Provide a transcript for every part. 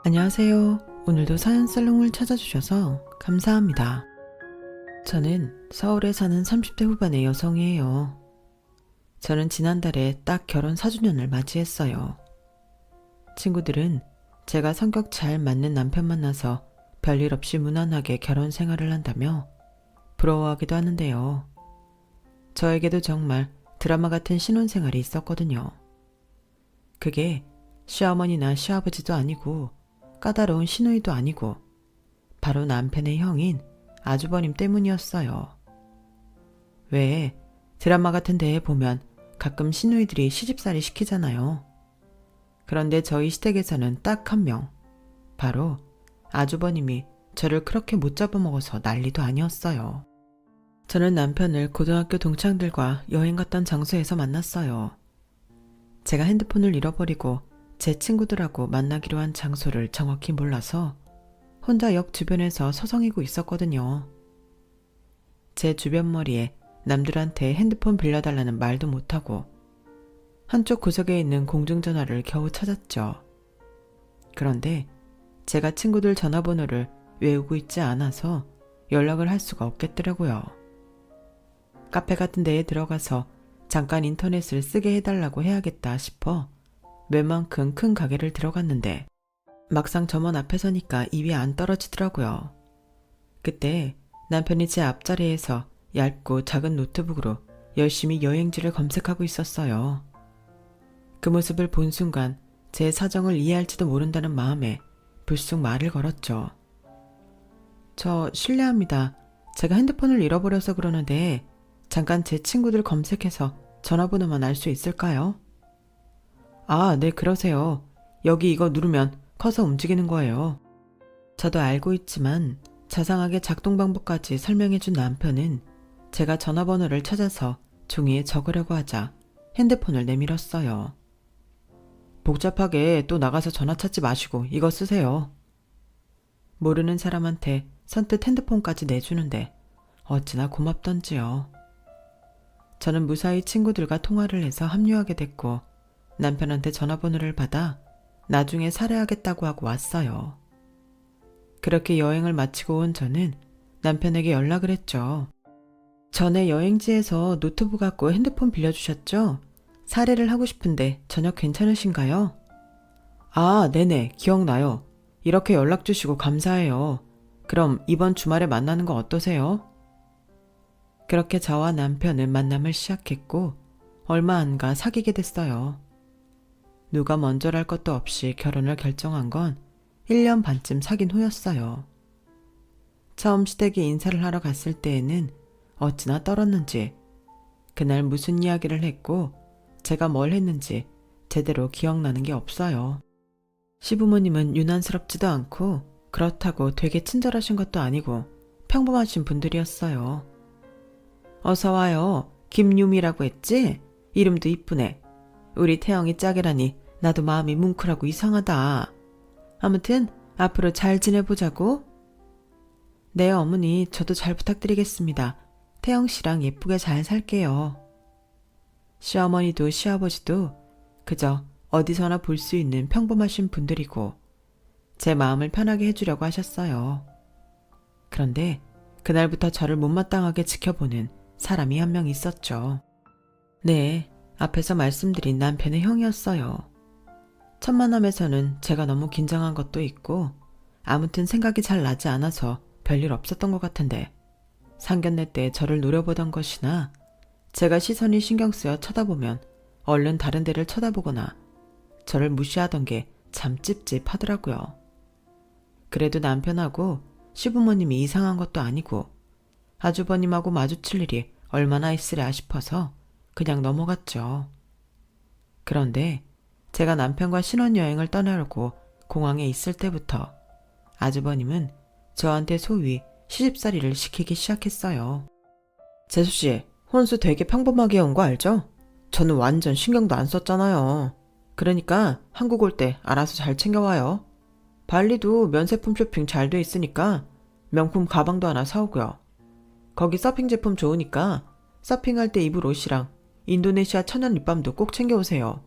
안녕하세요. 오늘도 사연살롱을 찾아주셔서 감사합니다. 저는 서울에 사는 30대 후반의 여성이에요. 저는 지난달에 딱 결혼 4주년을 맞이했어요. 친구들은 제가 성격 잘 맞는 남편 만나서 별일 없이 무난하게 결혼 생활을 한다며 부러워하기도 하는데요. 저에게도 정말 드라마 같은 신혼생활이 있었거든요. 그게 시어머니나 시아버지도 아니고 까다로운 시누이도 아니고 바로 남편의 형인 아주버님 때문이었어요. 왜 드라마 같은 데에 보면 가끔 시누이들이 시집살이 시키잖아요. 그런데 저희 시댁에서는 딱 한 명, 바로 아주버님이 저를 그렇게 못 잡아먹어서 난리도 아니었어요. 저는 남편을 고등학교 동창들과 여행 갔던 장소에서 만났어요. 제가 핸드폰을 잃어버리고 제 친구들하고 만나기로 한 장소를 정확히 몰라서 혼자 역 주변에서 서성이고 있었거든요. 제 주변머리에 남들한테 핸드폰 빌려달라는 말도 못하고 한쪽 구석에 있는 공중전화를 겨우 찾았죠. 그런데 제가 친구들 전화번호를 외우고 있지 않아서 연락을 할 수가 없겠더라고요. 카페 같은 데에 들어가서 잠깐 인터넷을 쓰게 해달라고 해야겠다 싶어 웬만큼 큰 가게를 들어갔는데 막상 점원 앞에 서니까 입이 안 떨어지더라고요. 그때 남편이 제 앞자리에서 얇고 작은 노트북으로 열심히 여행지를 검색하고 있었어요. 그 모습을 본 순간 제 사정을 이해할지도 모른다는 마음에 불쑥 말을 걸었죠. 저 실례합니다. 제가 핸드폰을 잃어버려서 그러는데 잠깐 제 친구들 검색해서 전화번호만 알 수 있을까요? 아, 네, 그러세요. 여기 이거 누르면 커서 움직이는 거예요. 저도 알고 있지만 자상하게 작동 방법까지 설명해준 남편은 제가 전화번호를 찾아서 종이에 적으려고 하자 핸드폰을 내밀었어요. 복잡하게 또 나가서 전화 찾지 마시고 이거 쓰세요. 모르는 사람한테 선뜻 핸드폰까지 내주는데 어찌나 고맙던지요. 저는 무사히 친구들과 통화를 해서 합류하게 됐고 남편한테 전화번호를 받아 나중에 살해하겠다고 하고 왔어요. 그렇게 여행을 마치고 온 저는 남편에게 연락을 했죠. 전에 여행지에서 노트북 갖고 핸드폰 빌려주셨죠? 살해를 하고 싶은데 저녁 괜찮으신가요? 아, 네네, 기억나요. 이렇게 연락 주시고 감사해요. 그럼 이번 주말에 만나는 거 어떠세요? 그렇게 저와 남편은 만남을 시작했고 얼마 안 가 사귀게 됐어요. 누가 먼저랄 것도 없이 결혼을 결정한 건 1년 반쯤 사귄 후였어요. 처음 시댁에 인사를 하러 갔을 때에는 어찌나 떨었는지 그날 무슨 이야기를 했고 제가 뭘 했는지 제대로 기억나는 게 없어요. 시부모님은 유난스럽지도 않고 그렇다고 되게 친절하신 것도 아니고 평범하신 분들이었어요. 어서 와요. 김유미라고 했지? 이름도 이쁘네. 우리 태영이 짝이라니 나도 마음이 뭉클하고 이상하다. 아무튼 앞으로 잘 지내보자고. 네, 어머니, 저도 잘 부탁드리겠습니다. 태영 씨랑 예쁘게 잘 살게요. 시어머니도 시아버지도 그저 어디서나 볼 수 있는 평범하신 분들이고 제 마음을 편하게 해주려고 하셨어요. 그런데 그날부터 저를 못마땅하게 지켜보는 사람이 한 명 있었죠. 네, 앞에서 말씀드린 남편의 형이었어요. 첫 만남에서는 제가 너무 긴장한 것도 있고 아무튼 생각이 잘 나지 않아서 별일 없었던 것 같은데 상견례 때 저를 노려보던 것이나 제가 시선이 신경 쓰여 쳐다보면 얼른 다른 데를 쳐다보거나 저를 무시하던 게 참 찝찝하더라고요. 그래도 남편하고 시부모님이 이상한 것도 아니고 아주버님하고 마주칠 일이 얼마나 있으랴 싶어서 그냥 넘어갔죠. 그런데 제가 남편과 신혼여행을 떠나려고 공항에 있을 때부터 아주버님은 저한테 소위 시집살이를 시키기 시작했어요. 재수씨, 혼수 되게 평범하게 온 거 알죠? 저는 완전 신경도 안 썼잖아요. 그러니까 한국 올 때 알아서 잘 챙겨와요. 발리도 면세품 쇼핑 잘 돼 있으니까 명품 가방도 하나 사오고요. 거기 서핑 제품 좋으니까 서핑할 때 입을 옷이랑 인도네시아 천연 립밤도 꼭 챙겨오세요.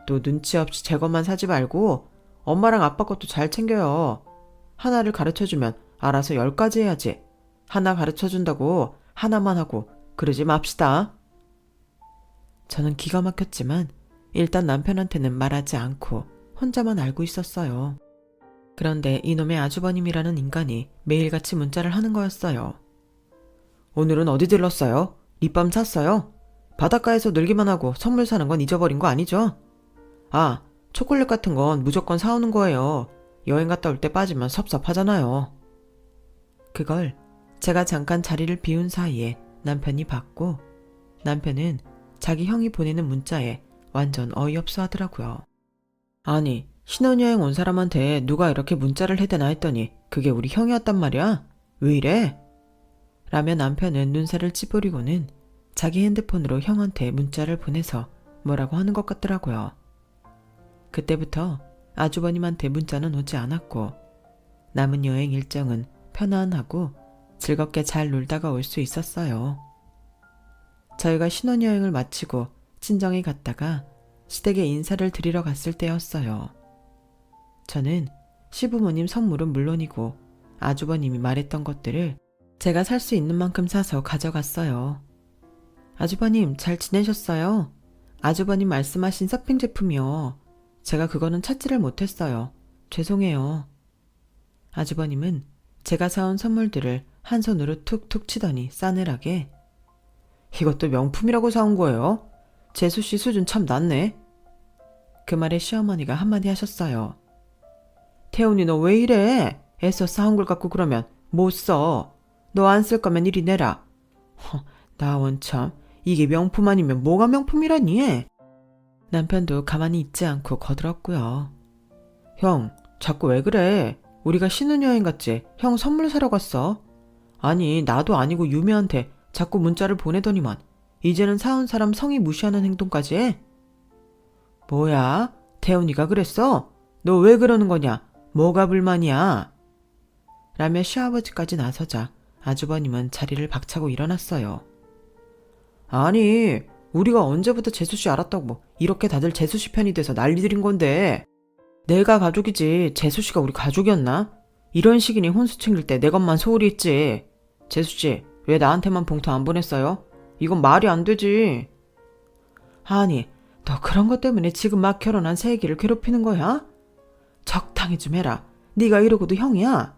또 눈치 없이 제 것만 사지 말고 엄마랑 아빠 것도 잘 챙겨요. 하나를 가르쳐주면 알아서 10가지 해야지. 하나 가르쳐준다고 하나만 하고 그러지 맙시다. 저는 기가 막혔지만 일단 남편한테는 말하지 않고 혼자만 알고 있었어요. 그런데 이놈의 아주버님이라는 인간이 매일같이 문자를 하는 거였어요. 오늘은 어디 들렀어요? 립밤 샀어요? 바닷가에서 놀기만 하고 선물 사는 건 잊어버린 거 아니죠? 아, 초콜릿 같은 건 무조건 사오는 거예요. 여행 갔다 올 때 빠지면 섭섭하잖아요. 그걸 제가 잠깐 자리를 비운 사이에 남편이 봤고 남편은 자기 형이 보내는 문자에 완전 어이없어 하더라고요. 아니, 신혼여행 온 사람한테 누가 이렇게 문자를 해대나 했더니 그게 우리 형이었단 말이야? 왜 이래? 라며 남편은 눈살을 찌푸리고는 자기 핸드폰으로 형한테 문자를 보내서 뭐라고 하는 것 같더라고요. 그때부터 아주버님한테 문자는 오지 않았고 남은 여행 일정은 편안하고 즐겁게 잘 놀다가 올 수 있었어요. 저희가 신혼여행을 마치고 친정에 갔다가 시댁에 인사를 드리러 갔을 때였어요. 저는 시부모님 선물은 물론이고 아주버님이 말했던 것들을 제가 살 수 있는 만큼 사서 가져갔어요. 아주버님 잘 지내셨어요? 아주버님 말씀하신 서핑 제품이요. 제가 그거는 찾지를 못했어요. 죄송해요. 아주버님은 제가 사온 선물들을 한 손으로 툭툭 치더니 싸늘하게 이것도 명품이라고 사온 거예요? 재수씨 수준 참 낮네. 그 말에 시어머니가 한마디 하셨어요. 태훈이 너 왜 이래? 애써 사온 걸 갖고 그러면 못 써. 너 안 쓸 거면 이리 내라. 나 원참 이게 명품 아니면 뭐가 명품이라니? 남편도 가만히 있지 않고 거들었고요. 형, 자꾸 왜 그래? 우리가 신혼여행 갔지? 형 선물 사러 갔어. 아니, 나도 아니고 유미한테 자꾸 문자를 보내더니만 이제는 사온 사람 성의 무시하는 행동까지 해? 뭐야? 태훈이가 그랬어? 너 왜 그러는 거냐? 뭐가 불만이야? 라며 시아버지까지 나서자 아주버님은 자리를 박차고 일어났어요. 아니, 우리가 언제부터 재수씨 알았다고 이렇게 다들 재수씨 편이 돼서 난리들인 건데 내가 가족이지 재수씨가 우리 가족이었나? 이런 식이니 혼수 챙길 때 내 것만 소홀히 했지. 재수씨 왜 나한테만 봉투 안 보냈어요? 이건 말이 안 되지. 아니, 너 그런 것 때문에 지금 막 결혼한 새 애기를 괴롭히는 거야? 적당히 좀 해라. 네가 이러고도 형이야?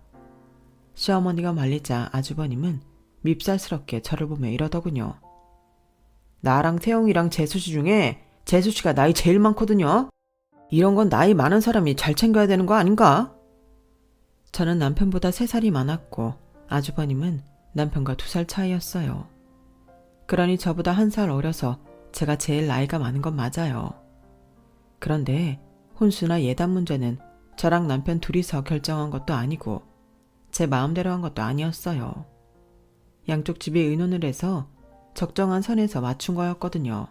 시어머니가 말리자 아주버님은 밉살스럽게 저를 보며 이러더군요. 나랑 태영이랑 재수씨 중에 재수씨가 나이 제일 많거든요. 이런 건 나이 많은 사람이 잘 챙겨야 되는 거 아닌가? 저는 남편보다 3살이 많았고 아주버님은 남편과 2살 차이였어요. 그러니 저보다 1살 어려서 제가 제일 나이가 많은 건 맞아요. 그런데 혼수나 예단 문제는 저랑 남편 둘이서 결정한 것도 아니고 제 마음대로 한 것도 아니었어요. 양쪽 집이 의논을 해서 적정한 선에서 맞춘 거였거든요.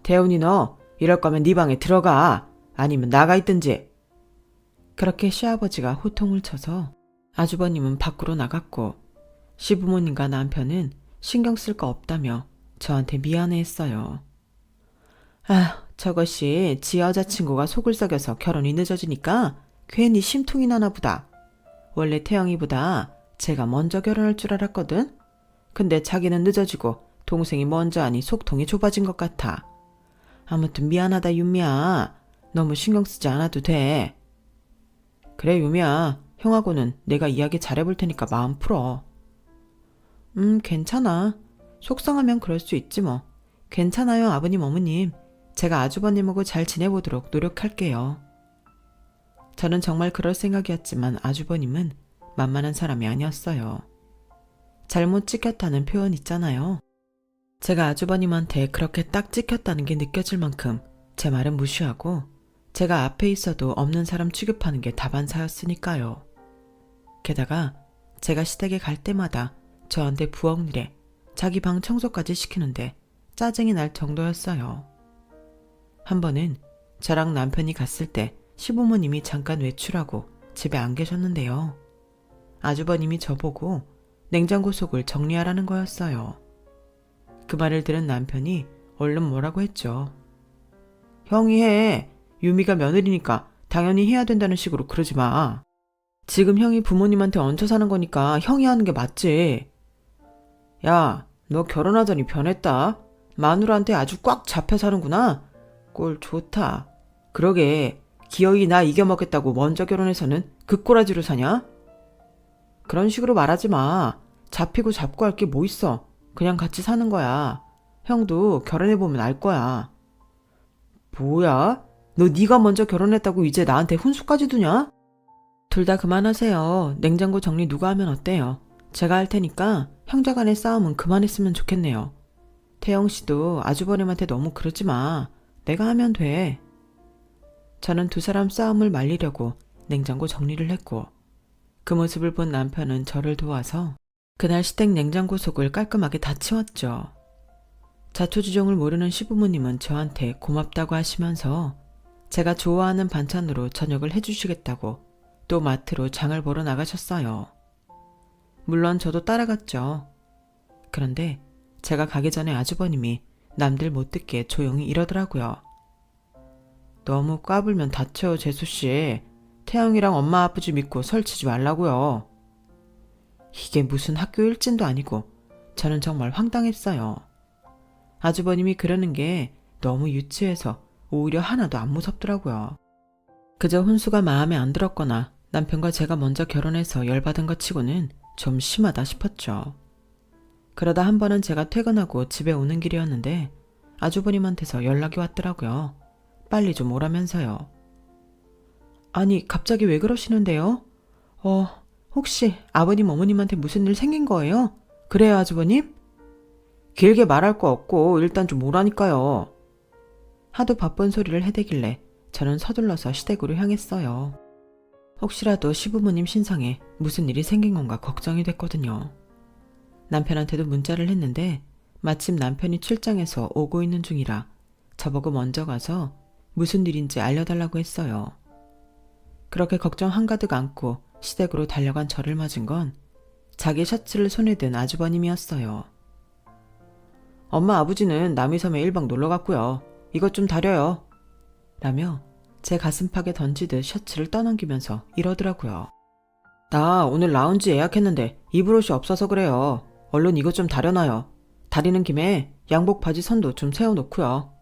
태훈이 너 이럴 거면 네 방에 들어가. 아니면 나가 있든지. 그렇게 시아버지가 호통을 쳐서 아주버님은 밖으로 나갔고 시부모님과 남편은 신경 쓸 거 없다며 저한테 미안해했어요. 아, 저것이 지 여자친구가 속을 썩여서 결혼이 늦어지니까 괜히 심통이 나나 보다. 원래 태영이보다 제가 먼저 결혼할 줄 알았거든. 근데 자기는 늦어지고 동생이 먼저 하니 속통이 좁아진 것 같아. 아무튼 미안하다 윤미야. 너무 신경 쓰지 않아도 돼. 그래 유미야. 형하고는 내가 이야기 잘해볼 테니까 마음 풀어. 괜찮아. 속상하면 그럴 수 있지 뭐. 괜찮아요 아버님 어머님. 제가 아주버님하고 잘 지내보도록 노력할게요. 저는 정말 그럴 생각이었지만 아주버님은 만만한 사람이 아니었어요. 잘못 찍혔다는 표현 있잖아요. 제가 아주버님한테 그렇게 딱 찍혔다는 게 느껴질 만큼 제 말은 무시하고 제가 앞에 있어도 없는 사람 취급하는 게 다반사였으니까요. 게다가 제가 시댁에 갈 때마다 저한테 부엌일에 자기 방 청소까지 시키는데 짜증이 날 정도였어요. 한 번은 저랑 남편이 갔을 때 시부모님이 잠깐 외출하고 집에 안 계셨는데요. 아주버님이 저보고 냉장고 속을 정리하라는 거였어요. 그 말을 들은 남편이 얼른 뭐라고 했죠. 형이 해. 유미가 며느리니까 당연히 해야 된다는 식으로 그러지 마. 지금 형이 부모님한테 얹혀 사는 거니까 형이 하는 게 맞지. 야, 너 결혼하더니 변했다. 마누라한테 아주 꽉 잡혀 사는구나. 꼴 좋다. 그러게, 기어이 나 이겨먹겠다고 먼저 결혼해서는 그 꼬라지로 사냐? 그런 식으로 말하지 마. 잡히고 잡고 할 게 뭐 있어. 그냥 같이 사는 거야. 형도 결혼해보면 알 거야. 뭐야? 너 네가 먼저 결혼했다고 이제 나한테 훈수까지 두냐? 둘 다 그만하세요. 냉장고 정리 누가 하면 어때요? 제가 할 테니까 형제간의 싸움은 그만했으면 좋겠네요. 태영 씨도 아주버님한테 너무 그러지 마. 내가 하면 돼. 저는 두 사람 싸움을 말리려고 냉장고 정리를 했고 그 모습을 본 남편은 저를 도와서 그날 시댁 냉장고 속을 깔끔하게 다 치웠죠. 자초지종을 모르는 시부모님은 저한테 고맙다고 하시면서 제가 좋아하는 반찬으로 저녁을 해주시겠다고 또 마트로 장을 보러 나가셨어요. 물론 저도 따라갔죠. 그런데 제가 가기 전에 아주버님이 남들 못 듣게 조용히 이러더라고요. 너무 까불면 다쳐요, 재수씨. 태영이랑 엄마 아버지 믿고 설치지 말라고요. 이게 무슨 학교 일진도 아니고 저는 정말 황당했어요. 아주버님이 그러는 게 너무 유치해서 오히려 하나도 안 무섭더라고요. 그저 훈수가 마음에 안 들었거나 남편과 제가 먼저 결혼해서 열받은 것 치고는 좀 심하다 싶었죠. 그러다 한 번은 제가 퇴근하고 집에 오는 길이었는데 아주버님한테서 연락이 왔더라고요. 빨리 좀 오라면서요. 아니, 갑자기 왜 그러시는데요? 혹시 아버님 어머님한테 무슨 일 생긴 거예요? 그래요, 아주버님? 길게 말할 거 없고 일단 좀 오라니까요. 하도 바쁜 소리를 해대길래 저는 서둘러서 시댁으로 향했어요. 혹시라도 시부모님 신상에 무슨 일이 생긴 건가 걱정이 됐거든요. 남편한테도 문자를 했는데 마침 남편이 출장에서 오고 있는 중이라 저보고 먼저 가서 무슨 일인지 알려달라고 했어요. 그렇게 걱정 한가득 안고 시댁으로 달려간 저를 맞은 건 자기 셔츠를 손에 든 아주버님이었어요. 엄마 아버지는 남이섬에 1박 놀러 갔고요. 이것 좀 다려요. 라며 제 가슴팍에 던지듯 셔츠를 떠넘기면서 이러더라고요. 나 오늘 라운지 예약했는데 입을 옷이 없어서 그래요. 얼른 이것 좀 다려놔요. 다리는 김에 양복 바지 선도 좀 세워놓고요.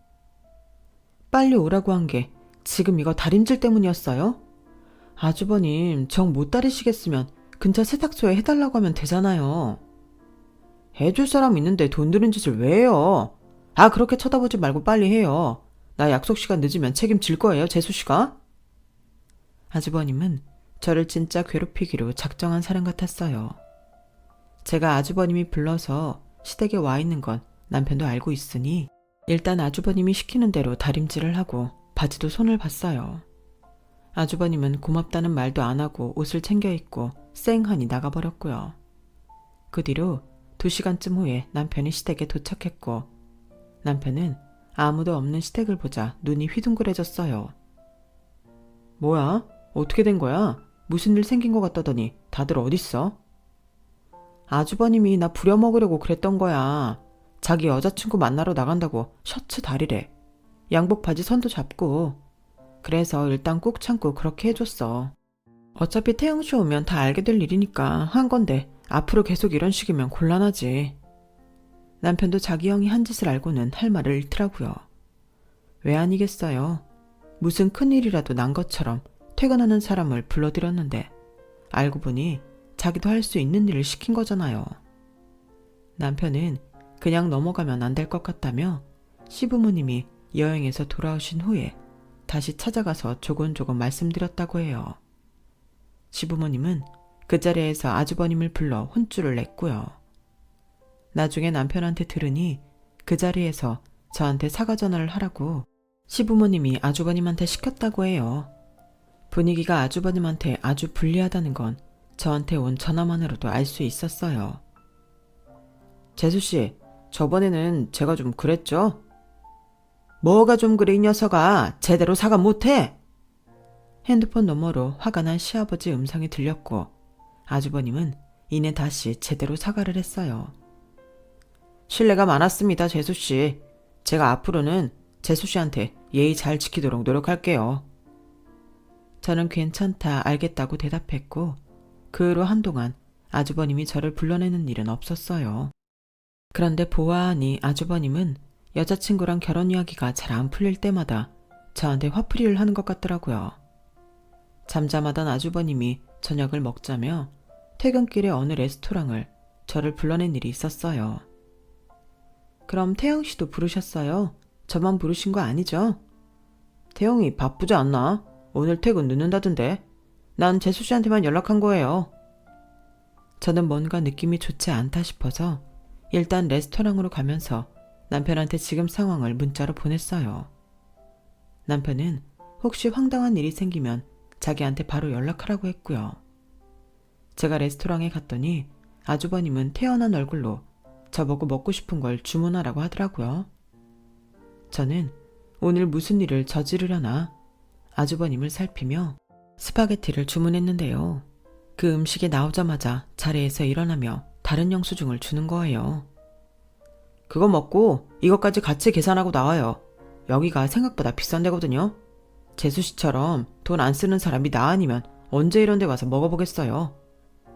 빨리 오라고 한 게 지금 이거 다림질 때문이었어요? 아주버님 정 못 다리시겠으면 근처 세탁소에 해달라고 하면 되잖아요. 해줄 사람 있는데 돈 드는 짓을 왜 해요? 그렇게 쳐다보지 말고 빨리 해요. 나 약속 시간 늦으면 책임질 거예요, 재수씨가? 아주버님은 저를 진짜 괴롭히기로 작정한 사람 같았어요. 제가 아주버님이 불러서 시댁에 와 있는 건 남편도 알고 있으니 일단 아주버님이 시키는 대로 다림질을 하고 바지도 손을 봤어요. 아주버님은 고맙다는 말도 안 하고 옷을 챙겨 입고 쌩하니 나가버렸고요. 그 뒤로 2시간쯤 후에 남편이 시댁에 도착했고 남편은 아무도 없는 시댁을 보자 눈이 휘둥그레졌어요. 뭐야? 어떻게 된 거야? 무슨 일 생긴 것 같다더니 다들 어딨어? 아주버님이 나 부려먹으려고 그랬던 거야. 자기 여자친구 만나러 나간다고 셔츠 다리래. 양복 바지 선도 잡고. 그래서 일단 꾹 참고 그렇게 해줬어. 어차피 태영씨 오면 다 알게 될 일이니까 한 건데 앞으로 계속 이런 식이면 곤란하지. 남편도 자기 형이 한 짓을 알고는 할 말을 잃더라고요. 왜 아니겠어요. 무슨 큰일이라도 난 것처럼 퇴근하는 사람을 불러들였는데 알고 보니 자기도 할 수 있는 일을 시킨 거잖아요. 남편은 그냥 넘어가면 안 될 것 같다며 시부모님이 여행에서 돌아오신 후에 다시 찾아가서 조곤조곤 말씀드렸다고 해요. 시부모님은 그 자리에서 아주버님을 불러 혼쭐을 냈고요. 나중에 남편한테 들으니 그 자리에서 저한테 사과 전화를 하라고 시부모님이 아주버님한테 시켰다고 해요. 분위기가 아주버님한테 아주 불리하다는 건 저한테 온 전화만으로도 알 수 있었어요. 재수씨, 저번에는 제가 좀 그랬죠? 뭐가 좀 그래 이 녀석아. 제대로 사과 못해? 핸드폰 너머로 화가 난 시아버지 음성이 들렸고 아주버님은 이내 다시 제대로 사과를 했어요. 실례가 많았습니다, 재수씨. 제가 앞으로는 재수씨한테 예의 잘 지키도록 노력할게요. 저는 괜찮다 알겠다고 대답했고 그 후로 한동안 아주버님이 저를 불러내는 일은 없었어요. 그런데 보아하니 아주버님은 여자친구랑 결혼 이야기가 잘 안 풀릴 때마다 저한테 화풀이를 하는 것 같더라고요. 잠잠하던 아주버님이 저녁을 먹자며 퇴근길에 어느 레스토랑을 저를 불러낸 일이 있었어요. 그럼 태영씨도 부르셨어요? 저만 부르신 거 아니죠? 태영이 바쁘지 않나? 오늘 퇴근 늦는다던데. 난 재수씨한테만 연락한 거예요. 저는 뭔가 느낌이 좋지 않다 싶어서 일단 레스토랑으로 가면서 남편한테 지금 상황을 문자로 보냈어요. 남편은 혹시 황당한 일이 생기면 자기한테 바로 연락하라고 했고요. 제가 레스토랑에 갔더니 아주버님은 태연한 얼굴로 저보고 먹고 싶은 걸 주문하라고 하더라고요. 저는 오늘 무슨 일을 저지르려나 아주버님을 살피며 스파게티를 주문했는데요. 그 음식이 나오자마자 자리에서 일어나며 다른 영수증을 주는 거예요. 그거 먹고 이것까지 같이 계산하고 나와요. 여기가 생각보다 비싼 데거든요. 재수씨처럼 돈 안 쓰는 사람이 나 아니면 언제 이런 데 와서 먹어보겠어요.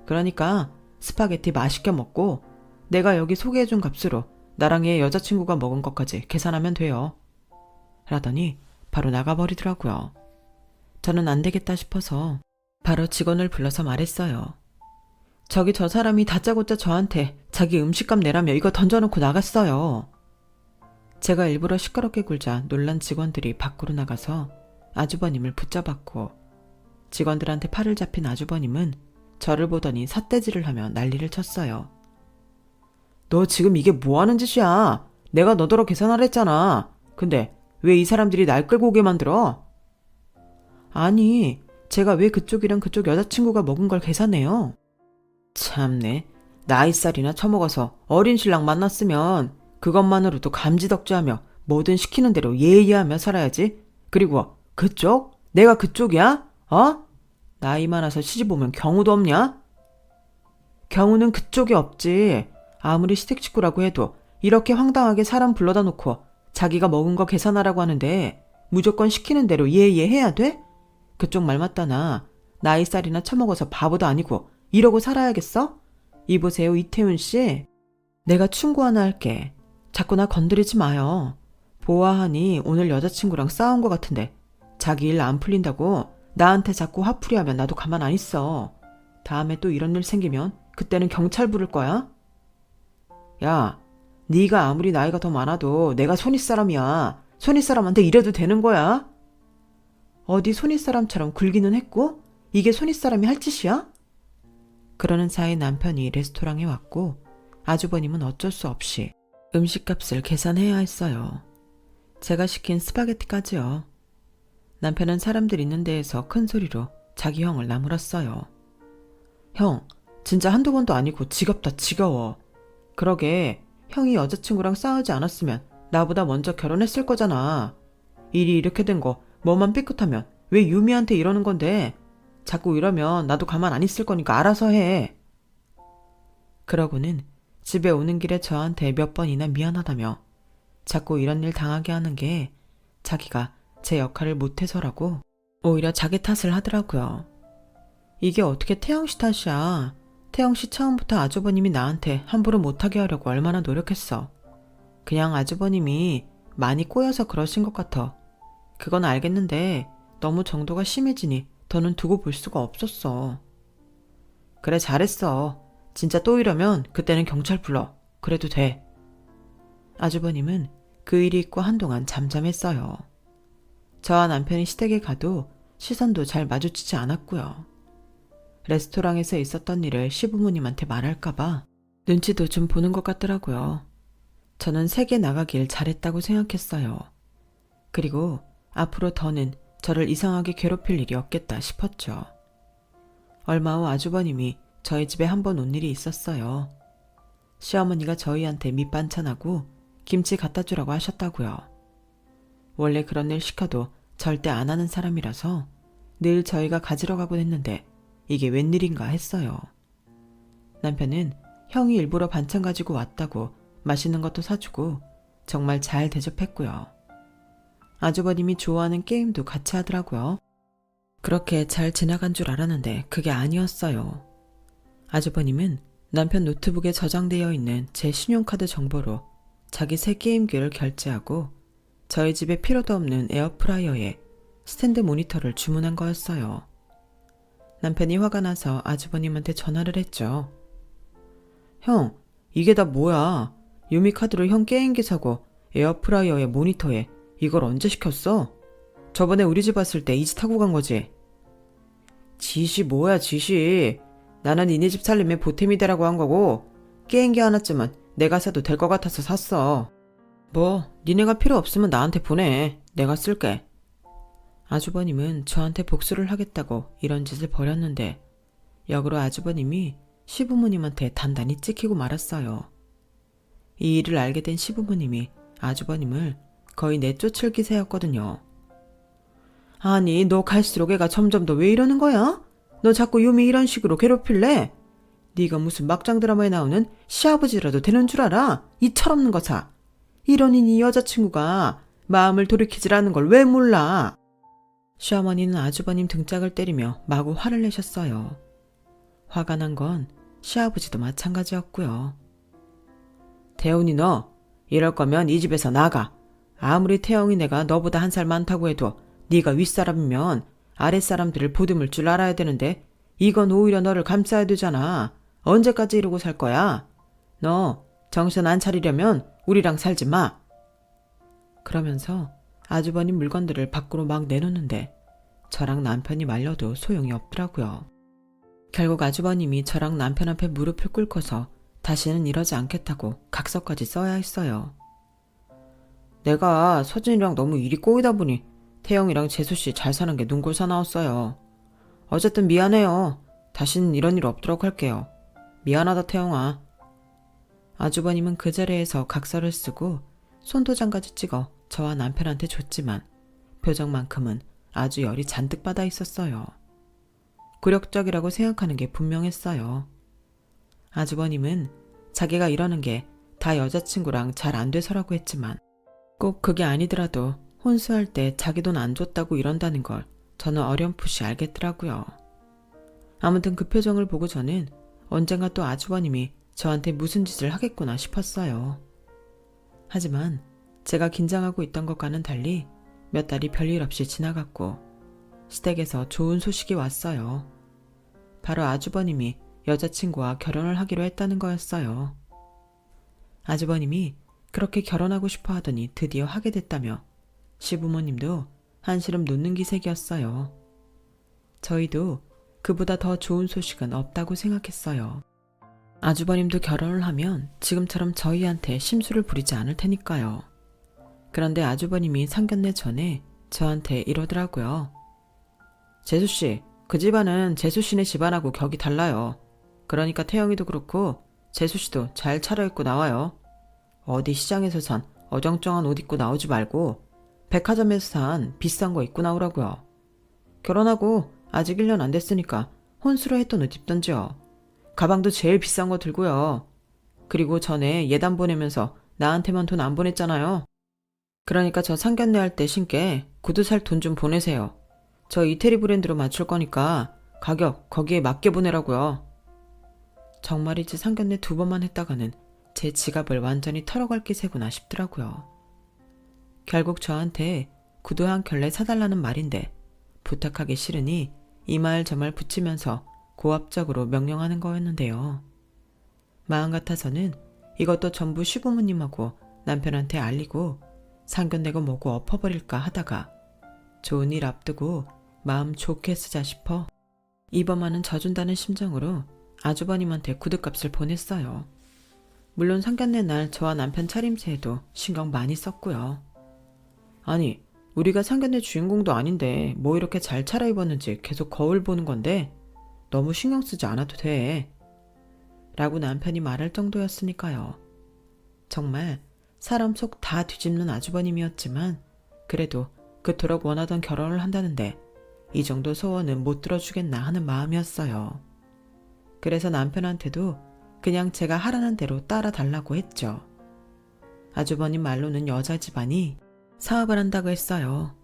그러니까 스파게티 맛있게 먹고 내가 여기 소개해준 값으로 나랑 얘 여자친구가 먹은 것까지 계산하면 돼요. 라더니 바로 나가버리더라고요. 저는 안 되겠다 싶어서 바로 직원을 불러서 말했어요. 저기 저 사람이 다짜고짜 저한테 자기 음식값 내라며 이거 던져놓고 나갔어요. 제가 일부러 시끄럽게 굴자 놀란 직원들이 밖으로 나가서 아주버님을 붙잡았고 직원들한테 팔을 잡힌 아주버님은 저를 보더니 삿대질을 하며 난리를 쳤어요. 너 지금 이게 뭐하는 짓이야? 내가 너더러 계산하랬잖아. 근데 왜 이 사람들이 날 끌고 오게 만들어? 아니, 제가 왜 그쪽이랑 그쪽 여자친구가 먹은 걸 계산해요? 참네, 나이살이나 처먹어서 어린 신랑 만났으면 그것만으로도 감지덕지하며 뭐든 시키는 대로 예의하며 살아야지. 그리고 그쪽? 내가 그쪽이야? 어? 나이 많아서 시집 오면 경우도 없냐? 경우는 그쪽이 없지. 아무리 시댁 식구라고 해도 이렇게 황당하게 사람 불러다 놓고 자기가 먹은 거 계산하라고 하는데 무조건 시키는 대로 예의해야 돼? 그쪽 말 맞다나 나이살이나 처먹어서 바보도 아니고 이러고 살아야겠어? 이보세요 이태훈 씨. 내가 충고 하나 할게. 자꾸 나 건드리지 마요. 보아하니 오늘 여자친구랑 싸운 것 같은데 자기 일 안 풀린다고 나한테 자꾸 화풀이하면 나도 가만 안 있어. 다음에 또 이런 일 생기면 그때는 경찰 부를 거야? 야, 네가 아무리 나이가 더 많아도 내가 손윗사람이야. 손윗사람한테 이래도 되는 거야? 어디 손윗사람처럼 굴기는 했고? 이게 손윗사람이 할 짓이야? 그러는 사이 남편이 레스토랑에 왔고 아주버님은 어쩔 수 없이 음식값을 계산해야 했어요. 제가 시킨 스파게티까지요. 남편은 사람들 있는 데에서 큰 소리로 자기 형을 나무랐어요. 형, 진짜 한두 번도 아니고 지겹다 지겨워. 그러게 형이 여자친구랑 싸우지 않았으면 나보다 먼저 결혼했을 거잖아. 일이 이렇게 된 거 뭐만 삐끗하면 왜 유미한테 이러는 건데. 자꾸 이러면 나도 가만 안 있을 거니까 알아서 해. 그러고는 집에 오는 길에 저한테 몇 번이나 미안하다며 자꾸 이런 일 당하게 하는 게 자기가 제 역할을 못해서라고 오히려 자기 탓을 하더라고요. 이게 어떻게 태영씨 탓이야. 태영씨 처음부터 아주버님이 나한테 함부로 못하게 하려고 얼마나 노력했어. 그냥 아주버님이 많이 꼬여서 그러신 것 같아. 그건 알겠는데 너무 정도가 심해지니 더는 두고 볼 수가 없었어. 그래 잘했어. 진짜 또 이러면 그때는 경찰 불러. 그래도 돼. 아주버님은 그 일이 있고 한동안 잠잠했어요. 저와 남편이 시댁에 가도 시선도 잘 마주치지 않았고요. 레스토랑에서 있었던 일을 시부모님한테 말할까봐 눈치도 좀 보는 것 같더라고요. 저는 세계 나가길 잘했다고 생각했어요. 그리고 앞으로 더는 저를 이상하게 괴롭힐 일이 없겠다 싶었죠. 얼마 후 아주버님이 저희 집에 한 번 온 일이 있었어요. 시어머니가 저희한테 밑반찬하고 김치 갖다 주라고 하셨다고요. 원래 그런 일 시켜도 절대 안 하는 사람이라서 늘 저희가 가지러 가곤 했는데 이게 웬일인가 했어요. 남편은 형이 일부러 반찬 가지고 왔다고 맛있는 것도 사주고 정말 잘 대접했고요. 아주버님이 좋아하는 게임도 같이 하더라고요. 그렇게 잘 지나간 줄 알았는데 그게 아니었어요. 아주버님은 남편 노트북에 저장되어 있는 제 신용카드 정보로 자기 새 게임기를 결제하고 저희 집에 필요도 없는 에어프라이어에 스탠드 모니터를 주문한 거였어요. 남편이 화가 나서 아주버님한테 전화를 했죠. 형, 이게 다 뭐야? 유미카드로 형 게임기 사고 에어프라이어에 모니터에 이걸 언제 시켰어? 저번에 우리 집 왔을 때 이 짓 하고 간 거지? 짓이 뭐야 짓이. 나는 니네 집 살림에 보탬이 되라고 한 거고 게임기 하나쯤은 내가 사도 될 것 같아서 샀어. 뭐 니네가 필요 없으면 나한테 보내. 내가 쓸게. 아주버님은 저한테 복수를 하겠다고 이런 짓을 벌였는데 역으로 아주버님이 시부모님한테 단단히 찍히고 말았어요. 이 일을 알게 된 시부모님이 아주버님을 거의 내쫓을 기세였거든요. 아니 너 갈수록 애가 점점 더 왜 이러는 거야? 너 자꾸 유미 이런 식으로 괴롭힐래? 네가 무슨 막장 드라마에 나오는 시아버지라도 되는 줄 알아? 이 철없는 거사. 이러니 네 여자친구가 마음을 돌이키질 않은 걸 왜 몰라? 시어머니는 아주버님 등짝을 때리며 마구 화를 내셨어요. 화가 난 건 시아버지도 마찬가지였고요. 태훈이 너 이럴 거면 이 집에서 나가. 아무리 태영이 내가 너보다 한 살 많다고 해도 네가 윗사람이면 아랫사람들을 보듬을 줄 알아야 되는데 이건 오히려 너를 감싸야 되잖아. 언제까지 이러고 살 거야? 너 정신 안 차리려면 우리랑 살지 마. 그러면서 아주버님 물건들을 밖으로 막 내놓는데 저랑 남편이 말려도 소용이 없더라고요. 결국 아주버님이 저랑 남편 앞에 무릎을 꿇고서 다시는 이러지 않겠다고 각서까지 써야 했어요. 내가 서진이랑 너무 일이 꼬이다 보니 태영이랑 재수씨 잘 사는 게 눈골 사나웠어요. 어쨌든 미안해요. 다시는 이런 일 없도록 할게요. 미안하다 태영아. 아주버님은 그 자리에서 각서를 쓰고 손도장까지 찍어 저와 남편한테 줬지만 표정만큼은 아주 열이 잔뜩 받아 있었어요. 굴욕적이라고 생각하는 게 분명했어요. 아주버님은 자기가 이러는 게 다 여자친구랑 잘 안 돼서라고 했지만 꼭 그게 아니더라도 혼수할 때 자기 돈 안 줬다고 이런다는 걸 저는 어렴풋이 알겠더라고요. 아무튼 그 표정을 보고 저는 언젠가 또 아주버님이 저한테 무슨 짓을 하겠구나 싶었어요. 하지만 제가 긴장하고 있던 것과는 달리 몇 달이 별일 없이 지나갔고 시댁에서 좋은 소식이 왔어요. 바로 아주버님이 여자친구와 결혼을 하기로 했다는 거였어요. 아주버님이 그렇게 결혼하고 싶어 하더니 드디어 하게 됐다며 시부모님도 한시름 놓는 기색이었어요. 저희도 그보다 더 좋은 소식은 없다고 생각했어요. 아주버님도 결혼을 하면 지금처럼 저희한테 심술을 부리지 않을 테니까요. 그런데 아주버님이 상견례 전에 저한테 이러더라고요. 재수씨, 그 집안은 재수씨네 집안하고 격이 달라요. 그러니까 태영이도 그렇고 재수씨도 잘 차려입고 나와요. 어디 시장에서 산 어정쩡한 옷 입고 나오지 말고 백화점에서 산 비싼 거 입고 나오라고요. 결혼하고 아직 1년 안 됐으니까 혼수로 했던 옷 입던지요. 가방도 제일 비싼 거 들고요. 그리고 전에 예단 보내면서 나한테만 돈 안 보냈잖아요. 그러니까 저 상견례 할 때 신게 구두 살 돈 좀 보내세요. 저 이태리 브랜드로 맞출 거니까 가격 거기에 맞게 보내라고요. 정말이지 상견례 2번만 했다가는 제 지갑을 완전히 털어갈 기세구나 싶더라고요. 결국 저한테 구두 한 켤레 사달라는 말인데 부탁하기 싫으니 이 말 저 말 붙이면서 고압적으로 명령하는 거였는데요. 마음 같아서는 이것도 전부 시부모님하고 남편한테 알리고 상견례고 뭐고 엎어버릴까 하다가 좋은 일 앞두고 마음 좋게 쓰자 싶어 이번만은 져준다는 심정으로 아주버님한테 구두값을 보냈어요. 물론 상견례 날 저와 남편 차림새에도 신경 많이 썼고요. 아니, 우리가 상견례 주인공도 아닌데 뭐 이렇게 잘 차려입었는지 계속 거울 보는 건데 너무 신경 쓰지 않아도 돼. 라고 남편이 말할 정도였으니까요. 정말 사람 속 다 뒤집는 아주버님이었지만 그래도 그토록 원하던 결혼을 한다는데 이 정도 소원은 못 들어주겠나 하는 마음이었어요. 그래서 남편한테도 그냥 제가 하라는 대로 따라달라고 했죠. 아주버님 말로는 여자 집안이 사업을 한다고 했어요.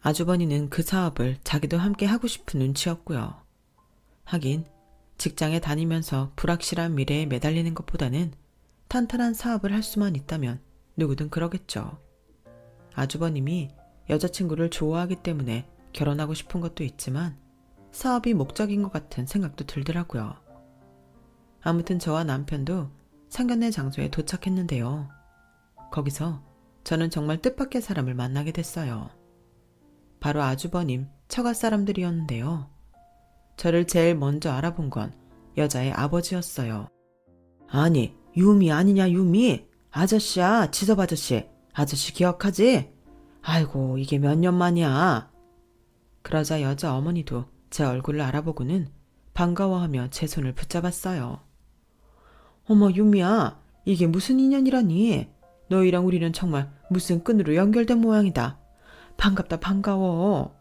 아주버니는 그 사업을 자기도 함께 하고 싶은 눈치였고요. 하긴 직장에 다니면서 불확실한 미래에 매달리는 것보다는 탄탄한 사업을 할 수만 있다면 누구든 그러겠죠. 아주버님이 여자친구를 좋아하기 때문에 결혼하고 싶은 것도 있지만 사업이 목적인 것 같은 생각도 들더라고요. 아무튼 저와 남편도 상견례 장소에 도착했는데요. 거기서 저는 정말 뜻밖의 사람을 만나게 됐어요. 바로 아주버님 처가 사람들이었는데요. 저를 제일 먼저 알아본 건 여자의 아버지였어요. 아니, 유미 아니냐 유미? 아저씨야, 지섭 아저씨. 아저씨 기억하지? 아이고, 이게 몇 년 만이야. 그러자 여자 어머니도 제 얼굴을 알아보고는 반가워하며 제 손을 붙잡았어요. 어머 유미야, 이게 무슨 인연이라니? 너희랑 우리는 정말 무슨 끈으로 연결된 모양이다. 반갑다 반가워.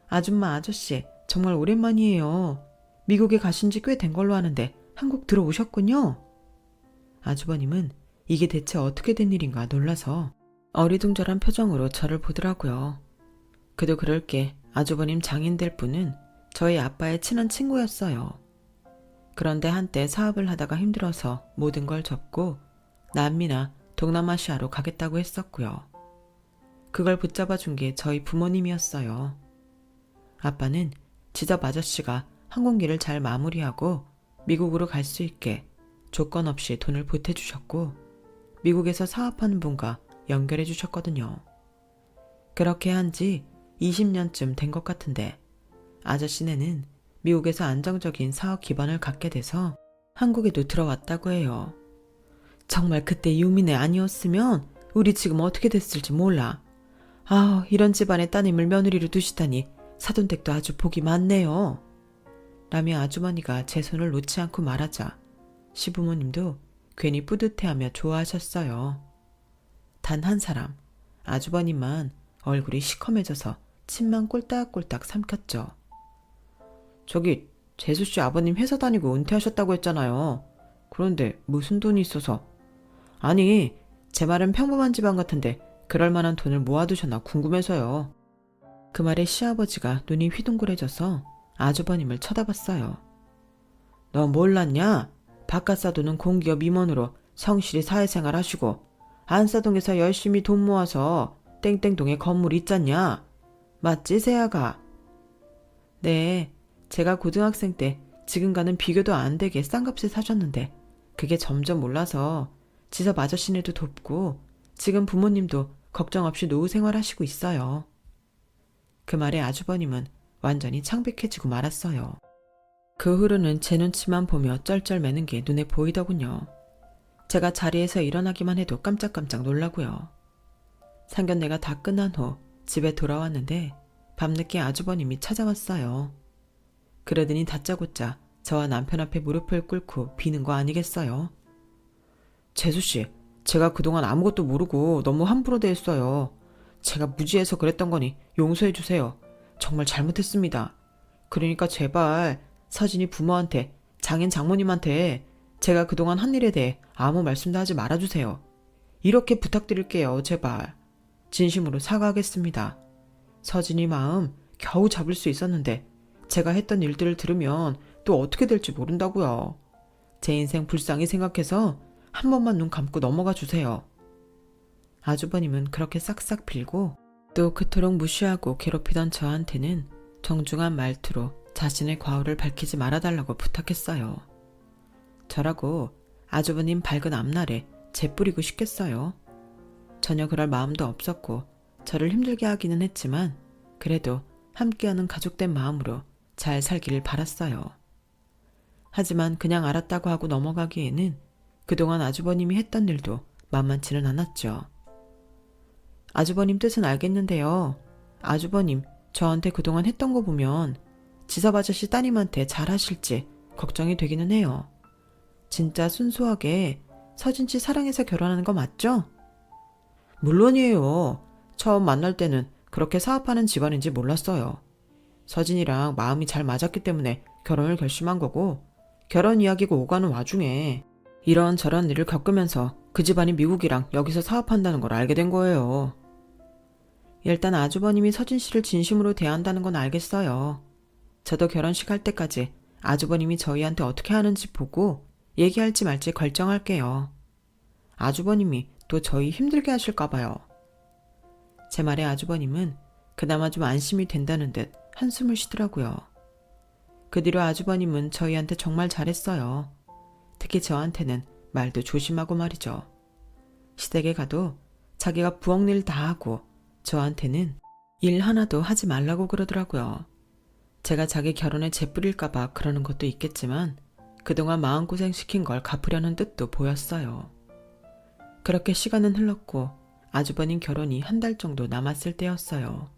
아줌마 아저씨 정말 오랜만이에요. 미국에 가신 지 꽤 된 걸로 아는데 한국 들어오셨군요. 아주버님은 이게 대체 어떻게 된 일인가 놀라서 어리둥절한 표정으로 저를 보더라고요. 그도 그럴 게 아주버님 장인 될 분은 저희 아빠의 친한 친구였어요. 그런데 한때 사업을 하다가 힘들어서 모든 걸 접고 남미나 동남아시아로 가겠다고 했었고요. 그걸 붙잡아 준 게 저희 부모님이었어요. 아빠는 지섭 아저씨가 항공기를 잘 마무리하고 미국으로 갈 수 있게 조건 없이 돈을 보태주셨고 미국에서 사업하는 분과 연결해 주셨거든요. 그렇게 한 지 20년쯤 된 것 같은데 아저씨네는 미국에서 안정적인 사업 기반을 갖게 돼서 한국에도 들어왔다고 해요. 정말 그때 유미네 아니었으면 우리 지금 어떻게 됐을지 몰라. 아, 이런 집안의 따님을 며느리로 두시다니 사돈댁도 아주 복이 많네요. 라며 아주머니가 제 손을 놓지 않고 말하자 시부모님도 괜히 뿌듯해하며 좋아하셨어요. 단 한 사람, 아주버님만 얼굴이 시커매져서 침만 꼴딱꼴딱 삼켰죠. 저기 재수씨 아버님 회사 다니고 은퇴하셨다고 했잖아요. 그런데 무슨 돈이 있어서? 아니, 제 말은 평범한 집안 같은데 그럴 만한 돈을 모아두셨나 궁금해서요. 그 말에 시아버지가 눈이 휘둥그레져서 아주버님을 쳐다봤어요. 너 몰랐냐? 바깥사도는 공기업 임원으로 성실히 사회생활 하시고 안사동에서 열심히 돈 모아서 땡땡동에 건물 있잖냐? 맞지 세아가? 네, 제가 고등학생 때 지금과는 비교도 안 되게 싼 값에 사셨는데 그게 점점 올라서 지섭 아저씨네도 돕고 지금 부모님도 걱정 없이 노후 생활하시고 있어요. 그 말에 아주버님은 완전히 창백해지고 말았어요. 그 후로는 제 눈치만 보며 쩔쩔매는 게 눈에 보이더군요. 제가 자리에서 일어나기만 해도 깜짝깜짝 놀라고요. 상견례가 다 끝난 후 집에 돌아왔는데 밤늦게 아주버님이 찾아왔어요. 그러더니 다짜고짜 저와 남편 앞에 무릎을 꿇고 비는 거 아니겠어요? 재수씨, 제가 그동안 아무것도 모르고 너무 함부로 대했어요. 제가 무지해서 그랬던 거니 용서해 주세요. 정말 잘못했습니다. 그러니까 제발 서진이 부모한테, 장인 장모님한테 제가 그동안 한 일에 대해 아무 말씀도 하지 말아주세요. 이렇게 부탁드릴게요, 제발. 진심으로 사과하겠습니다. 서진이 마음 겨우 잡을 수 있었는데 제가 했던 일들을 들으면 또 어떻게 될지 모른다고요. 제 인생 불쌍히 생각해서 한 번만 눈 감고 넘어가 주세요. 아주버님은 그렇게 싹싹 빌고 또 그토록 무시하고 괴롭히던 저한테는 정중한 말투로 자신의 과오를 밝히지 말아달라고 부탁했어요. 저라고 아주버님 밝은 앞날에 재뿌리고 싶겠어요. 전혀 그럴 마음도 없었고 저를 힘들게 하기는 했지만 그래도 함께하는 가족된 마음으로 잘 살기를 바랐어요. 하지만 그냥 알았다고 하고 넘어가기에는 그동안 아주버님이 했던 일도 만만치는 않았죠. 아주버님 뜻은 알겠는데요. 아주버님 저한테 그동안 했던 거 보면 지섭 아저씨 따님한테 잘하실지 걱정이 되기는 해요. 진짜 순수하게 서진씨 사랑해서 결혼하는 거 맞죠? 물론이에요. 처음 만날 때는 그렇게 사업하는 집안인지 몰랐어요. 서진이랑 마음이 잘 맞았기 때문에 결혼을 결심한 거고 결혼 이야기가 오가는 와중에 이런저런 일을 겪으면서 그 집안이 미국이랑 여기서 사업한다는 걸 알게 된 거예요. 일단 아주버님이 서진 씨를 진심으로 대한다는 건 알겠어요. 저도 결혼식 할 때까지 아주버님이 저희한테 어떻게 하는지 보고 얘기할지 말지 결정할게요. 아주버님이 또 저희 힘들게 하실까봐요. 제 말에 아주버님은 그나마 좀 안심이 된다는 듯 한숨을 쉬더라고요. 그 뒤로 아주버님은 저희한테 정말 잘했어요. 특히 저한테는 말도 조심하고 말이죠. 시댁에 가도 자기가 부엌 일 다 하고 저한테는 일 하나도 하지 말라고 그러더라고요. 제가 자기 결혼에 재뿌릴까봐 그러는 것도 있겠지만 그동안 마음고생 시킨 걸 갚으려는 뜻도 보였어요. 그렇게 시간은 흘렀고 아주버님 결혼이 한 달 정도 남았을 때였어요.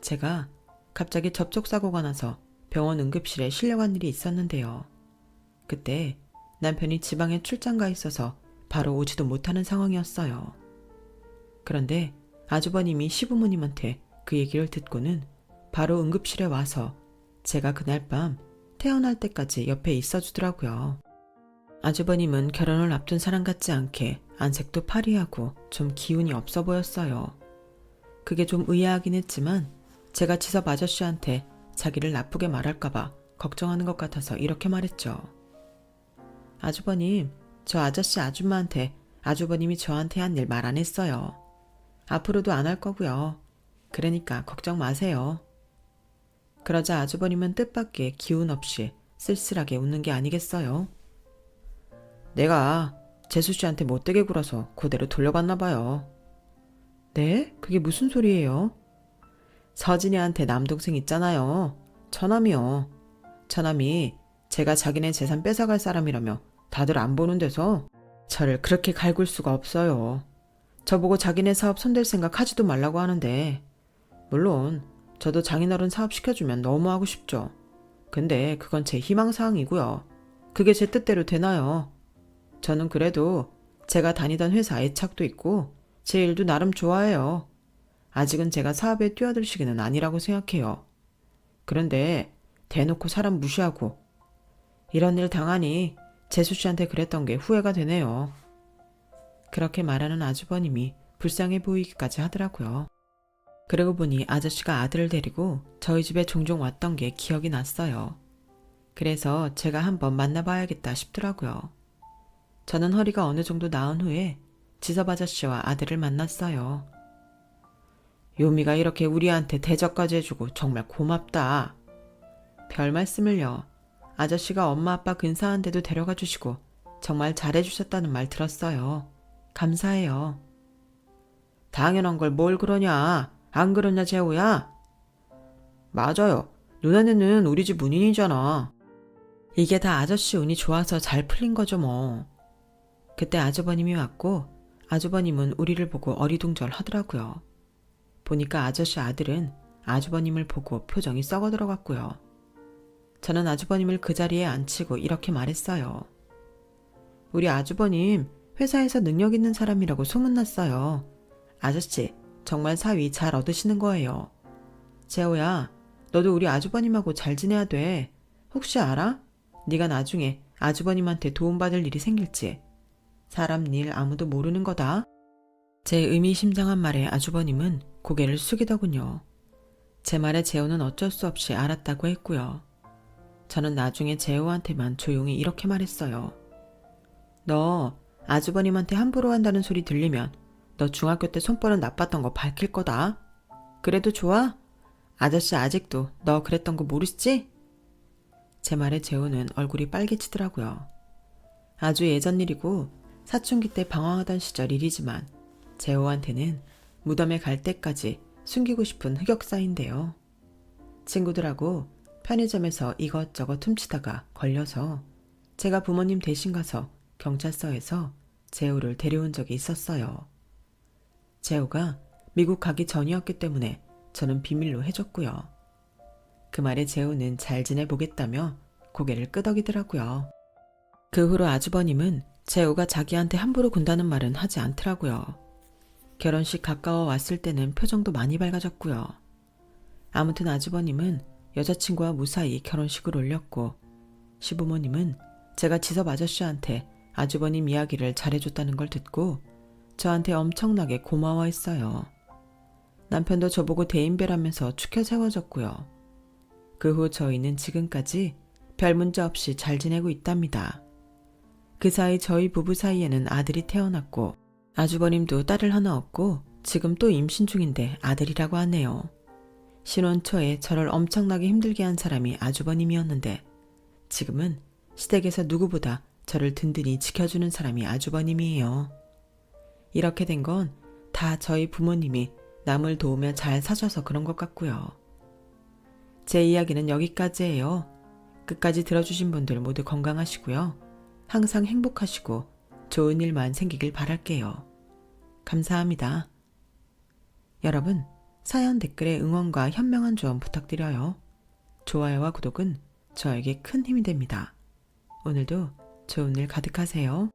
제가 갑자기 접촉사고가 나서 병원 응급실에 실려간 일이 있었는데요. 그때 남편이 지방에 출장 가 있어서 바로 오지도 못하는 상황이었어요. 그런데 아주버님이 시부모님한테 그 얘기를 듣고는 바로 응급실에 와서 제가 그날 밤 태어날 때까지 옆에 있어주더라고요. 아주버님은 결혼을 앞둔 사람 같지 않게 안색도 파리하고 좀 기운이 없어 보였어요. 그게 좀 의아하긴 했지만 제가 지섭 아저씨한테 자기를 나쁘게 말할까봐 걱정하는 것 같아서 이렇게 말했죠. 아주버님, 저 아저씨 아줌마한테 아주버님이 저한테 한 일 말 안 했어요. 앞으로도 안 할 거고요. 그러니까 걱정 마세요. 그러자 아주버님은 뜻밖의 기운 없이 쓸쓸하게 웃는 게 아니겠어요. 내가 재수 씨한테 못되게 굴어서 그대로 돌려봤나 봐요. 네? 그게 무슨 소리예요? 서진이한테 남동생 있잖아요. 처남이요. 처남이 제가 자기네 재산 뺏어갈 사람이라며 다들 안 보는 데서 저를 그렇게 갈굴 수가 없어요. 저보고 자기네 사업 손댈 생각 하지도 말라고 하는데 물론 저도 장인어른 사업 시켜주면 너무 하고 싶죠. 근데 그건 제 희망사항이고요. 그게 제 뜻대로 되나요? 저는 그래도 제가 다니던 회사 애착도 있고 제 일도 나름 좋아해요. 아직은 제가 사업에 뛰어들 시기는 아니라고 생각해요. 그런데 대놓고 사람 무시하고 이런 일 당하니 재수 씨한테 그랬던 게 후회가 되네요. 그렇게 말하는 아주버님이 불쌍해 보이기까지 하더라고요. 그러고 보니 아저씨가 아들을 데리고 저희 집에 종종 왔던 게 기억이 났어요. 그래서 제가 한번 만나봐야겠다 싶더라고요. 저는 허리가 어느 정도 나은 후에 지섭 아저씨와 아들을 만났어요. 요미가 이렇게 우리한테 대접까지 해주고 정말 고맙다. 별 말씀을요. 아저씨가 엄마 아빠 근사한 데도 데려가 주시고 정말 잘해주셨다는 말 들었어요. 감사해요. 당연한 걸 뭘 그러냐. 안 그러냐 재호야? 맞아요. 누나네는 우리 집 운인이잖아. 이게 다 아저씨 운이 좋아서 잘 풀린 거죠 뭐. 그때 아주버님이 왔고 아주버님은 우리를 보고 어리둥절 하더라고요. 보니까 아저씨 아들은 아주버님을 보고 표정이 썩어 들어갔고요. 저는 아주버님을 그 자리에 앉히고 이렇게 말했어요. 우리 아주버님 회사에서 능력 있는 사람이라고 소문났어요. 아저씨 정말 사위 잘 얻으시는 거예요. 재호야, 너도 우리 아주버님하고 잘 지내야 돼. 혹시 알아? 네가 나중에 아주버님한테 도움받을 일이 생길지. 사람 일 아무도 모르는 거다. 제 의미심장한 말에 아주버님은 고개를 숙이더군요. 제 말에 재호는 어쩔 수 없이 알았다고 했고요. 저는 나중에 재호한테만 조용히 이렇게 말했어요. 너 아주버님한테 함부로 한다는 소리 들리면 너 중학교 때 손버릇 나빴던 거 밝힐 거다. 그래도 좋아? 아저씨 아직도 너 그랬던 거 모르시지? 제 말에 재호는 얼굴이 빨개지더라고요. 아주 예전 일이고 사춘기 때 방황하던 시절 일이지만 재호한테는 무덤에 갈 때까지 숨기고 싶은 흑역사인데요. 친구들하고 편의점에서 이것저것 훔치다가 걸려서 제가 부모님 대신 가서 경찰서에서 재호를 데려온 적이 있었어요. 재호가 미국 가기 전이었기 때문에 저는 비밀로 해줬고요. 그 말에 재호는 잘 지내보겠다며 고개를 끄덕이더라고요. 그 후로 아주버님은 재호가 자기한테 함부로 군다는 말은 하지 않더라고요. 결혼식 가까워 왔을 때는 표정도 많이 밝아졌고요. 아무튼 아주버님은 여자친구와 무사히 결혼식을 올렸고 시부모님은 제가 지섭 아저씨한테 아주버님 이야기를 잘해줬다는 걸 듣고 저한테 엄청나게 고마워했어요. 남편도 저보고 대인배라면서 축혀 세워졌고요. 그 후 저희는 지금까지 별 문제 없이 잘 지내고 있답니다. 그 사이 저희 부부 사이에는 아들이 태어났고 아주버님도 딸을 하나 얻고 지금 또 임신 중인데 아들이라고 하네요. 신혼 초에 저를 엄청나게 힘들게 한 사람이 아주버님이었는데 지금은 시댁에서 누구보다 저를 든든히 지켜주는 사람이 아주버님이에요. 이렇게 된 건 다 저희 부모님이 남을 도우며 잘 사셔서 그런 것 같고요. 제 이야기는 여기까지예요. 끝까지 들어주신 분들 모두 건강하시고요. 항상 행복하시고 좋은 일만 생기길 바랄게요. 감사합니다. 여러분, 사연 댓글에 응원과 현명한 조언 부탁드려요. 좋아요와 구독은 저에게 큰 힘이 됩니다. 오늘도 좋은 일 가득하세요.